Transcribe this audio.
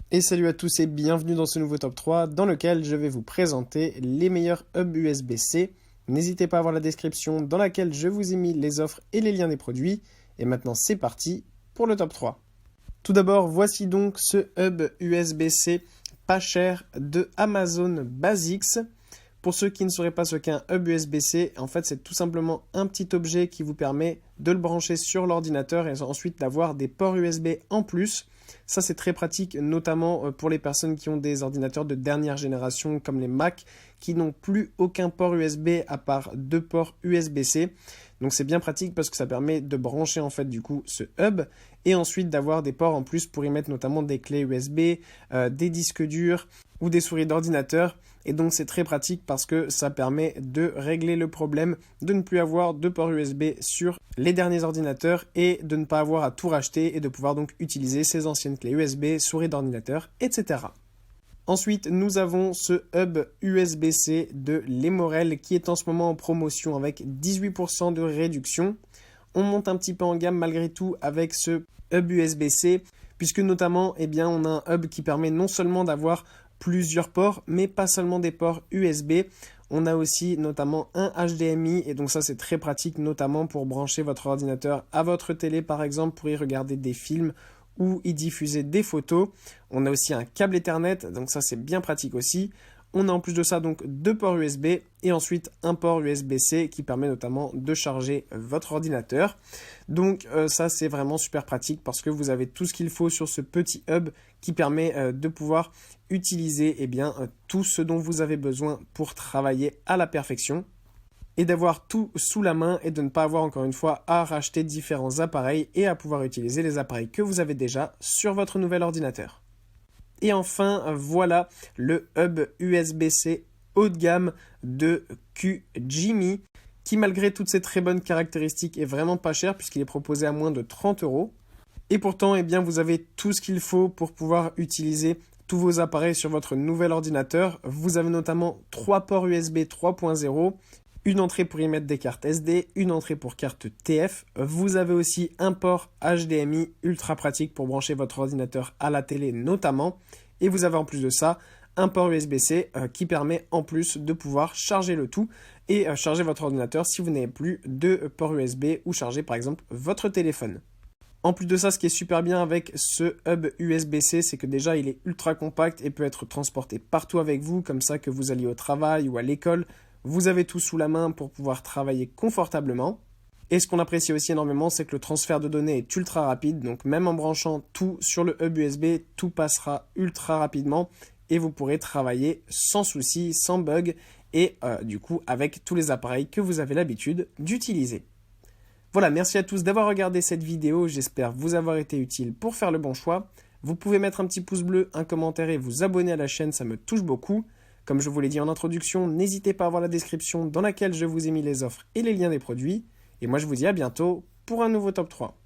Et salut à tous et bienvenue dans ce nouveau top 3 dans lequel je vais vous présenter les meilleurs hubs USB-C. N'hésitez pas à voir la description dans laquelle je vous ai mis les offres et les liens des produits. Et maintenant c'est parti pour le top 3. Tout d'abord, voici donc ce hub USB-C pas cher de Amazon Basics. Pour ceux qui ne sauraient pas ce qu'est un hub USB-C, en fait c'est tout simplement un petit objet qui vous permet de le brancher sur l'ordinateur et ensuite d'avoir des ports USB en plus. Ça c'est très pratique, notamment pour les personnes qui ont des ordinateurs de dernière génération comme les Mac, qui n'ont plus aucun port USB à part 2 ports USB-C. Donc c'est bien pratique parce que ça permet de brancher en fait du coup ce hub et ensuite d'avoir des ports en plus pour y mettre notamment des clés USB, des disques durs ou des souris d'ordinateur. Et donc c'est très pratique parce que ça permet de régler le problème de ne plus avoir de port USB sur les derniers ordinateurs et de ne pas avoir à tout racheter et de pouvoir donc utiliser ces anciennes clés USB, souris d'ordinateur, etc. Ensuite, nous avons ce hub USB-C de Lemorel qui est en ce moment en promotion avec 18% de réduction. On monte un petit peu en gamme malgré tout avec ce hub USB-C puisque notamment, on a un hub qui permet non seulement d'avoir plusieurs ports, mais pas seulement des ports USB. On a aussi notamment un HDMI et donc ça c'est très pratique notamment pour brancher votre ordinateur à votre télé par exemple pour y regarder des films ou y diffuser des photos. On a aussi un câble Ethernet, donc ça c'est bien pratique aussi. On a en plus de ça donc 2 ports USB et ensuite un port USB-C qui permet notamment de charger votre ordinateur. Donc ça c'est vraiment super pratique parce que vous avez tout ce qu'il faut sur ce petit hub qui permet de pouvoir utiliser tout ce dont vous avez besoin pour travailler à la perfection et d'avoir tout sous la main et de ne pas avoir encore une fois à racheter différents appareils et à pouvoir utiliser les appareils que vous avez déjà sur votre nouvel ordinateur. Et enfin, voilà le hub USB-C haut de gamme de QGIMI qui malgré toutes ces très bonnes caractéristiques est vraiment pas cher puisqu'il est proposé à moins de 30 €. Et pourtant, vous avez tout ce qu'il faut pour pouvoir utiliser tous vos appareils sur votre nouvel ordinateur. Vous avez notamment 3 ports USB 3.0, une entrée pour y mettre des cartes SD, une entrée pour carte TF. Vous avez aussi un port HDMI ultra pratique pour brancher votre ordinateur à la télé notamment. Et vous avez en plus de ça un port USB-C qui permet en plus de pouvoir charger le tout et charger votre ordinateur si vous n'avez plus de port USB ou charger par exemple votre téléphone. En plus de ça, ce qui est super bien avec ce hub USB-C, c'est que déjà il est ultra compact et peut être transporté partout avec vous, comme ça que vous alliez au travail ou à l'école. Vous avez tout sous la main pour pouvoir travailler confortablement. Et ce qu'on apprécie aussi énormément, c'est que le transfert de données est ultra rapide. Donc même en branchant tout sur le hub USB, tout passera ultra rapidement et vous pourrez travailler sans souci, sans bug et du coup avec tous les appareils que vous avez l'habitude d'utiliser. Voilà, merci à tous d'avoir regardé cette vidéo. J'espère vous avoir été utile pour faire le bon choix. Vous pouvez mettre un petit pouce bleu, un commentaire et vous abonner à la chaîne, ça me touche beaucoup. Comme je vous l'ai dit en introduction, n'hésitez pas à voir la description dans laquelle je vous ai mis les offres et les liens des produits. Et moi je vous dis à bientôt pour un nouveau top 3.